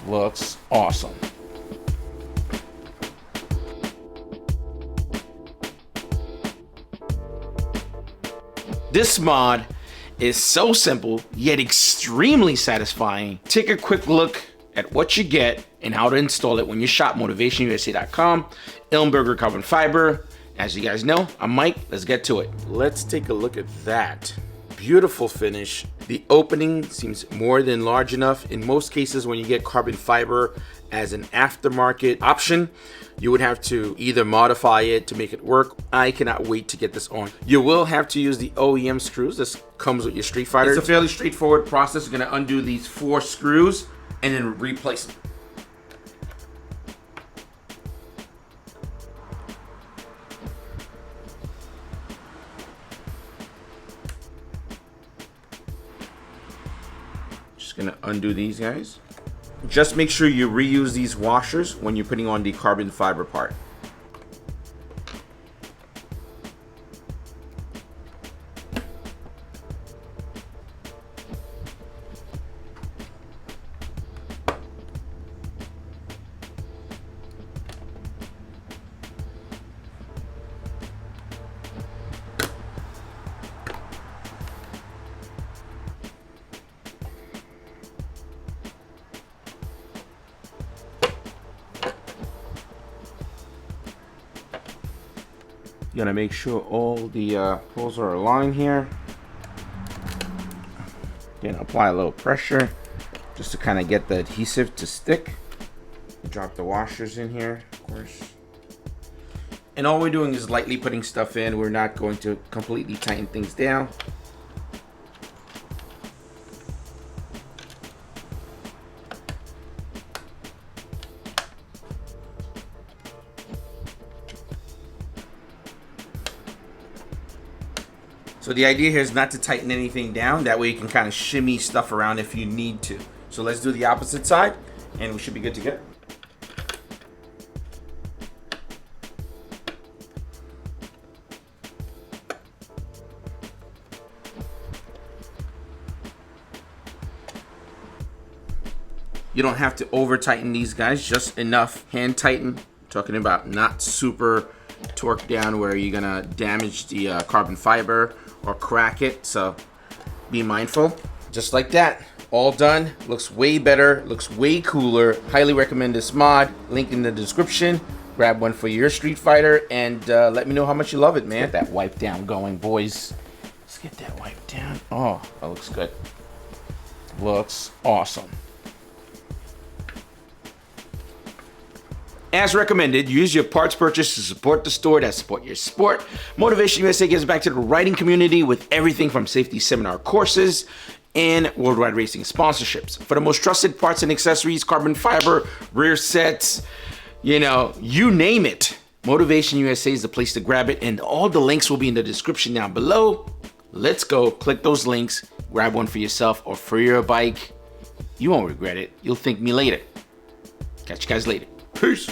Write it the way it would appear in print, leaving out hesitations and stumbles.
Looks awesome. This mod is so simple, yet extremely satisfying. Take a quick look at what you get and how to install it when you shop MotivationUSA.com. Ilmberger Carbon Fiber. As you guys know, I'm Mike. Let's get to it. Let's take a look at that. Beautiful finish. The opening seems more than large enough. In most cases, when you get carbon fiber as an aftermarket option, you would have to either modify it to make it work. I cannot wait to get this on. You will have to use the OEM screws. This comes with your StreetFighter. It's a fairly straightforward process. You're gonna undo these 4 screws and then replace them. Just gonna undo these guys. Just make sure you reuse these washers when you're putting on the carbon fiber part. You gotta make sure all the holes are aligned here. Then apply a little pressure just to kind of get the adhesive to stick. Drop the washers in here, of course. And all we're doing is lightly putting stuff in. We're not going to completely tighten things down. So the idea here is not to tighten anything down. That way you can kind of shimmy stuff around if you need to. So let's do the opposite side and we should be good to go. You don't have to over tighten these guys, just enough hand tighten. Talking about not super torque down where you're gonna damage the carbon fiber or crack it, so be mindful. Just like that, all done. Looks way better, looks way cooler. Highly recommend this mod. Link in the description. Grab one for your StreetFighter and let me know how much you love it, man. Get that wipe down going, boys. Let's get that wipe down. Oh, that looks good. Looks awesome. As recommended, use your parts purchase to support the store that support your sport. Motivation USA gives back to the riding community with everything from safety seminar courses and worldwide racing sponsorships. For the most trusted parts and accessories, carbon fiber, rear sets, you know, you name it. Motivation USA is the place to grab it, and all the links will be in the description down below. Let's go, click those links, grab one for yourself or for your bike. You won't regret it. You'll thank me later. Catch you guys later. Peace.